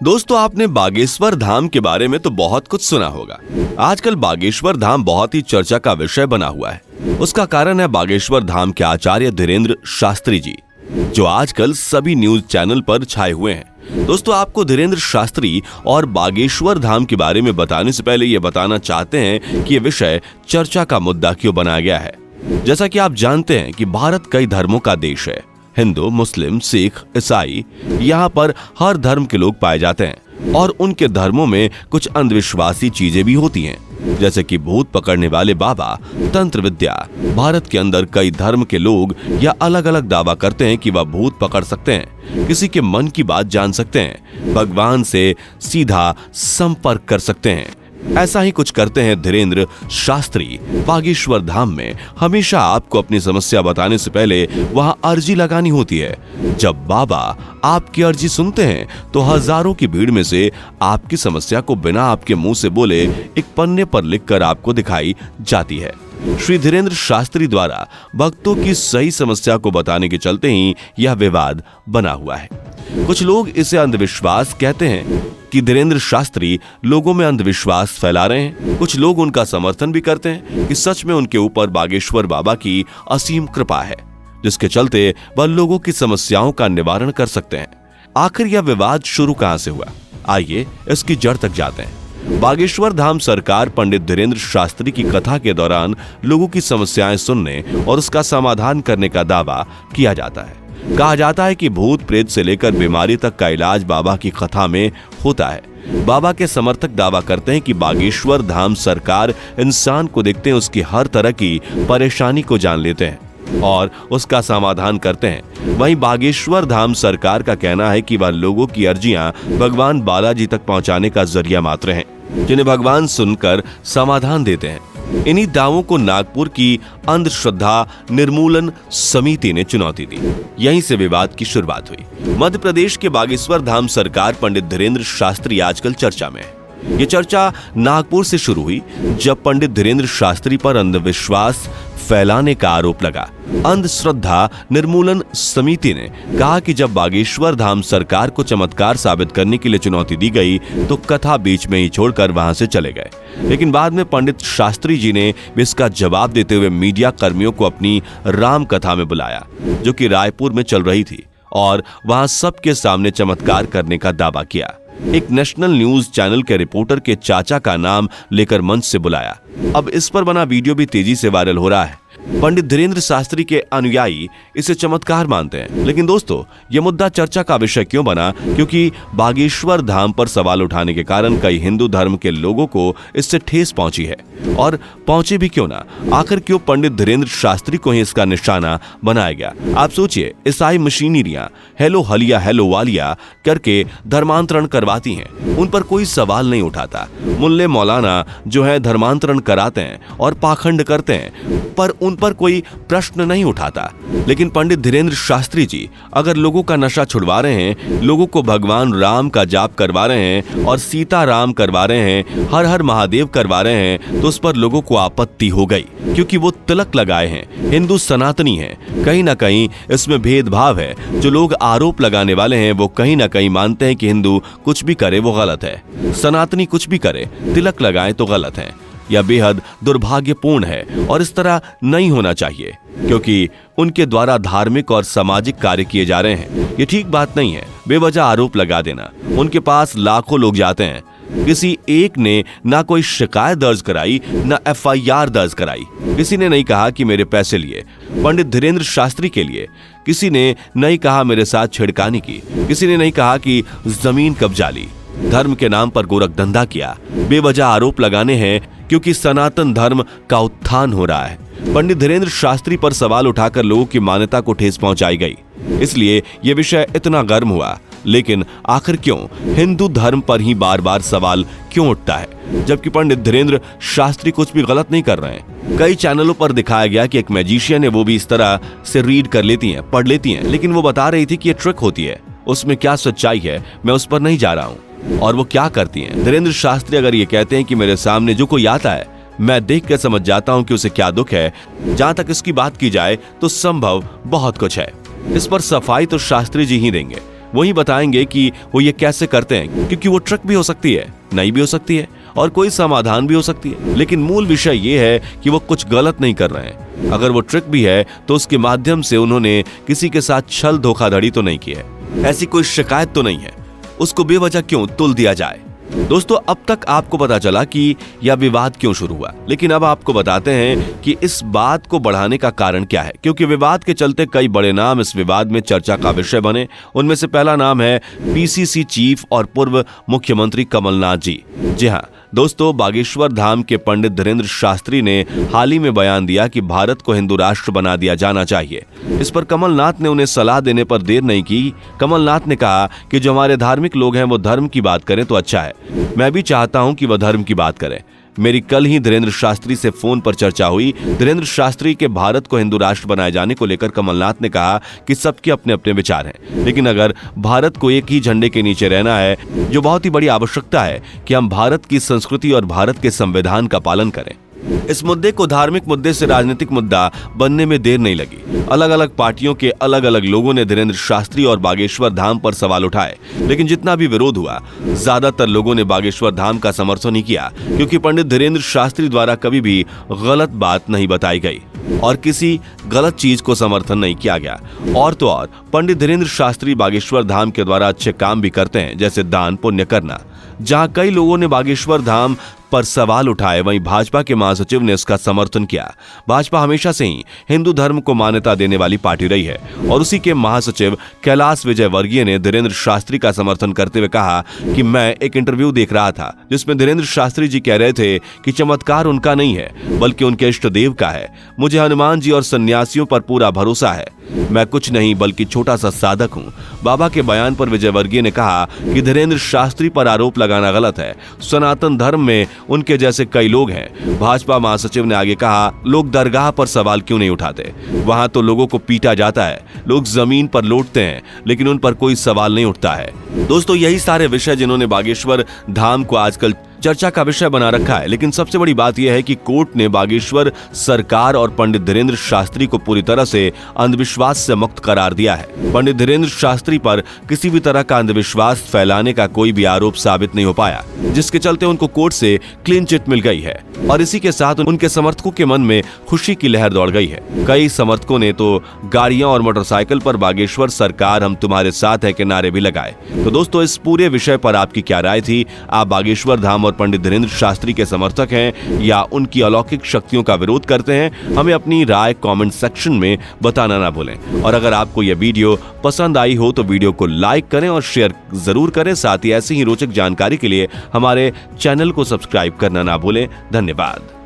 दोस्तों, आपने बागेश्वर धाम के बारे में तो बहुत कुछ सुना होगा। आजकल बागेश्वर धाम बहुत ही चर्चा का विषय बना हुआ है। उसका कारण है बागेश्वर धाम के आचार्य धीरेन्द्र शास्त्री जी, जो आजकल सभी न्यूज चैनल पर छाए हुए हैं। दोस्तों, आपको धीरेन्द्र शास्त्री और बागेश्वर धाम के बारे में बताने से पहले ये बताना चाहते हैं कि ये विषय चर्चा का मुद्दा क्यों बनाया गया है। जैसा कि आप जानते हैं कि भारत कई धर्मों का देश है। हिंदू, मुस्लिम, सिख, ईसाई, यहाँ पर हर धर्म के लोग पाए जाते हैं और उनके धर्मों में कुछ अंधविश्वासी चीजें भी होती हैं, जैसे कि भूत पकड़ने वाले बाबा, तंत्र विद्या। भारत के अंदर कई धर्म के लोग या अलग अलग दावा करते हैं कि वह भूत पकड़ सकते हैं, किसी के मन की बात जान सकते हैं, भगवान से सीधा संपर्क कर सकते हैं। ऐसा ही कुछ करते हैं धीरेन्द्र शास्त्री। बागेश्वर धाम में हमेशा आपको अपनी समस्या बताने से पहले वहां अर्जी लगानी होती है। जब बाबा आपकी अर्जी सुनते हैं तो हजारों की भीड़ में से आपकी समस्या को बिना आपके मुंह से बोले एक पन्ने पर लिखकर आपको दिखाई जाती है। श्री धीरेन्द्र शास्त्री द्वारा भक्तों की सही समस्या को बताने के चलते ही यह विवाद बना हुआ है। कुछ लोग इसे अंधविश्वास कहते हैं कि धीरेन्द्र शास्त्री लोगों में अंधविश्वास फैला रहे हैं। कुछ लोग उनका समर्थन भी करते हैं कि सच में उनके ऊपर बागेश्वर बाबा की असीम कृपा है, जिसके चलते वह लोगों की समस्याओं का निवारण कर सकते हैं। आखिर यह विवाद शुरू कहां से हुआ, आइए इसकी जड़ तक जाते हैं। बागेश्वर धाम सरकार पंडित धीरेन्द्र शास्त्री की कथा के दौरान लोगों की समस्याएं सुनने और उसका समाधान करने का दावा किया जाता है। कहा जाता है कि भूत प्रेत से लेकर बीमारी तक का इलाज बाबा की कथा में होता है। बाबा के समर्थक दावा करते हैं कि बागेश्वर धाम सरकार इंसान को देखते हैं उसकी हर तरह की परेशानी को जान लेते हैं और उसका समाधान करते हैं। वहीं बागेश्वर धाम सरकार का कहना है कि वह लोगों की अर्जियां भगवान बालाजी तक पहुंचाने का जरिया मात्र हैं, जिन्हें भगवान सुनकर समाधान देते हैं। इन्हीं दावों को नागपुर की अंधश्रद्धा निर्मूलन समिति ने चुनौती दी। यहीं से विवाद की शुरुआत हुई। मध्य प्रदेश के बागेश्वर धाम सरकार पंडित धीरेन्द्र शास्त्री आजकल चर्चा में है। ये चर्चा नागपुर से शुरू हुई जब पंडित धीरेन्द्र शास्त्री पर अंधविश्वास फैलाने का आरोप लगा। अंधश्रद्धा निर्मूलन समिति ने कहा कि जब बागेश्वर धाम सरकार को चमत्कार साबित करने के लिए चुनौती दी गई तो कथा बीच में ही छोड़कर वहां से चले गए। लेकिन बाद में पंडित शास्त्री जी ने इसका जवाब देते हुए मीडिया कर्मियों को अपनी राम कथा में बुलाया, जो कि रायपुर में चल रही थी, और वहां सबके सामने चमत्कार करने का दावा किया। एक नेशनल न्यूज चैनल के रिपोर्टर के चाचा का नाम लेकर मंच से बुलाया। अब इस पर बना वीडियो भी तेजी से वायरल हो रहा है। पंडित धीरेन्द्र शास्त्री के अनुयायी इसे चमत्कार मानते हैं। लेकिन दोस्तों, यह मुद्दा चर्चा का विषय क्यों बना? क्योंकि बागेश्वर धाम पर सवाल उठाने के कारण कई हिंदू धर्म के लोगों को इससे ठेस पहुंची है, और पहुंचे भी क्यों ना। आखिर क्यों पंडित धीरेन्द्र शास्त्री को ही इसका निशाना बनाया गया? आप सोचिए, ईसाई मशीनरियां हेलो हलिया हेलो वालिया करके धर्मांतरण करवाती हैं, उन पर कोई सवाल नहीं उठाता। मुल्ले मौलाना जो है धर्मांतरण कराते हैं और पाखंड करते हैं, पर उन पर कोई प्रश्न नहीं उठाता। लेकिन पंडित धीरेन्द्र शास्त्री जी अगर लोगों का नशा छुड़वा रहे हैं, लोगों को भगवान राम का जाप करवा रहे हैं और सीता राम करवा रहे हैं, हर हर महादेव करवा रहे हैं, तो उस पर लोगों को आपत्ति हो गई, क्योंकि वो तिलक लगाए हैं, हिंदू सनातनी हैं। कहीं ना कहीं इसमें भेदभाव है। जो लोग आरोप लगाने वाले हैं वो कहीं ना कहीं मानते हैं कि हिंदू कुछ भी करे वो गलत है, सनातनी कुछ भी करे, तिलक लगाए तो गलत है। यह बेहद दुर्भाग्यपूर्ण है और इस तरह नहीं होना चाहिए, क्योंकि उनके द्वारा धार्मिक और सामाजिक कार्य किए जा रहे हैं। ये ठीक बात नहीं है बेवजह आरोप लगा देना। उनके पास लाखों लोग जाते हैं, किसी एक ने ना कोई शिकायत दर्ज कराई, ना FIR दर्ज कराई। किसी ने नहीं कहा कि मेरे पैसे लिए। पंडित धीरेन्द्र शास्त्री के लिए किसी ने नहीं कहा मेरे साथ छिड़कानी की, किसी ने नहीं कहा कि जमीन कब्जा ली, धर्म के नाम पर गोरख धंधा किया। बेवजह आरोप लगाने हैं क्योंकि सनातन धर्म का उत्थान हो रहा है। पंडित धीरेन्द्र शास्त्री पर सवाल उठाकर लोगों की मान्यता को ठेस पहुंचाई गई, इसलिए यह विषय इतना गर्म हुआ। लेकिन आखिर क्यों हिंदू धर्म पर ही बार बार सवाल क्यों उठता है, जबकि पंडित धीरेन्द्र शास्त्री कुछ भी गलत नहीं कर रहे हैं? कई चैनलों पर दिखाया गया कि एक मैजिशियन है, वो भी इस तरह से रीड कर लेती हैं, पढ़ लेती हैं, लेकिन वो बता रही थी कि ये ट्रिक होती है। उसमें क्या सच्चाई है मैं उस पर नहीं जा रहा हूँ। और वो क्या करती हैं? धीरेन्द्र शास्त्री अगर ये कहते हैं कि मेरे सामने जो कोई आता है मैं देख कर समझ जाता हूँ कि उसे क्या दुख है, जहां तक इसकी बात की जाए तो संभव बहुत कुछ है। इस पर सफाई तो शास्त्री जी ही देंगे। वही बताएंगे कि वो ये कैसे करते हैं, क्योंकि वो ट्रिक भी हो सकती है, नई भी हो सकती है और कोई समाधान भी हो सकती है। लेकिन मूल विषय ये है कि वो कुछ गलत नहीं कर रहे हैं। अगर वो ट्रिक भी है तो उसके माध्यम से उन्होंने किसी के साथ छल धोखाधड़ी तो नहीं की है, ऐसी कोई शिकायत तो नहीं है, उसको बेवजह क्यों तुल दिया जाए। दोस्तों, अब तक आपको पता चला कि यह विवाद क्यों शुरू हुआ, लेकिन अब आपको बताते हैं कि इस बात को बढ़ाने का कारण क्या है, क्योंकि विवाद के चलते कई बड़े नाम इस विवाद में चर्चा का विषय बने। उनमें से पहला नाम है पीसीसी चीफ और पूर्व मुख्यमंत्री कमलनाथ जी। जी हाँ दोस्तों, बागेश्वर धाम के पंडित धीरेन्द्र शास्त्री ने हाल ही में बयान दिया कि भारत को हिंदू राष्ट्र बना दिया जाना चाहिए। इस पर कमलनाथ ने उन्हें सलाह देने पर देर नहीं की। कमलनाथ ने कहा कि जो हमारे धार्मिक लोग हैं वो धर्म की बात करें तो अच्छा है, मैं भी चाहता हूं कि वह धर्म की बात करें। मेरी कल ही धीरेन्द्र शास्त्री से फोन पर चर्चा हुई। धीरेन्द्र शास्त्री के भारत को हिंदू राष्ट्र बनाए जाने को लेकर कमलनाथ ने कहा कि सबके अपने अपने विचार हैं, लेकिन अगर भारत को एक ही झंडे के नीचे रहना है, जो बहुत ही बड़ी आवश्यकता है कि हम भारत की संस्कृति और भारत के संविधान का पालन करें। इस मुद्दे को धार्मिक मुद्दे से राजनीतिक मुद्दा बनने में देर नहीं लगी। अलग अलग पार्टियों के अलग अलग लोगों ने धीरेन्द्र शास्त्री और बागेश्वर धाम पर सवाल उठाए, लेकिन जितना भी विरोध हुआ, ज्यादातर लोगों ने बागेश्वर धाम का समर्थन ही किया, क्योंकि पंडित धीरेन्द्र शास्त्री द्वारा कभी भी गलत बात नहीं बताई गई और किसी गलत चीज को समर्थन नहीं किया गया। और तो और पंडित धीरेन्द्र शास्त्री बागेश्वर धाम के द्वारा अच्छे काम भी करते हैं, जैसे दान पुण्य करना। जहां कई लोगों ने बागेश्वर धाम पर सवाल उठाए, वहीं भाजपा के महासचिव ने इसका समर्थन किया। भाजपा हमेशा से ही हिंदू धर्म को मान्यता देने वाली पार्टी रही है और उसी के महासचिव कैलाश विजयवर्गीय ने धीरेन्द्र शास्त्री का समर्थन करते हुए कहा कि मैं एक इंटरव्यू देख रहा था जिसमें धीरेन्द्र शास्त्री जी कह रहे थे कि चमत्कार उनका नहीं है बल्कि उनके इष्ट देव का है। मुझे हनुमान जी और सन्यासियों पर पूरा भरोसा है, मैं कुछ नहीं बल्कि छोटा सा साधक हूँ। बाबा के बयान पर विजयवर्गीय ने कहा कि धीरेन्द्र शास्त्री पर आरोप लगाना गलत है, सनातन धर्म में उनके जैसे कई लोग हैं। भाजपा महासचिव ने आगे कहा, लोग दरगाह पर सवाल क्यों नहीं उठाते, वहां तो लोगों को पीटा जाता है, लोग जमीन पर लौटते हैं, लेकिन उन पर कोई सवाल नहीं उठता है। दोस्तों, यही सारे विषय जिन्होंने बागेश्वर धाम को आजकल चर्चा का विषय बना रखा है। लेकिन सबसे बड़ी बात यह है कि कोर्ट ने बागेश्वर सरकार और पंडित धीरेन्द्र शास्त्री को पूरी तरह से अंधविश्वास से मुक्त करार दिया है। पंडित धीरेन्द्र शास्त्री पर किसी भी तरह का अंधविश्वास फैलाने का कोई भी आरोप साबित नहीं हो पाया, जिसके चलते उनको कोर्ट से क्लीन चिट मिल गई है और इसी के साथ उनके समर्थकों के मन में खुशी की लहर दौड़ गई है। कई समर्थकों ने तो गाड़ियां और मोटरसाइकिल पर बागेश्वर सरकार हम तुम्हारे साथ है के नारे भी लगाए। तो दोस्तों, इस पूरे विषय पर आपकी क्या राय थी? आप बागेश्वर धाम पंडित धीरेन्द्र शास्त्री के समर्थक हैं या उनकी अलौकिक शक्तियों का विरोध करते हैं? हमें अपनी राय कमेंट सेक्शन में बताना ना भूलें। और अगर आपको यह वीडियो पसंद आई हो तो वीडियो को लाइक करें और शेयर जरूर करें। साथ ही ऐसी ही रोचक जानकारी के लिए हमारे चैनल को सब्सक्राइब करना ना भूलें। धन्यवाद।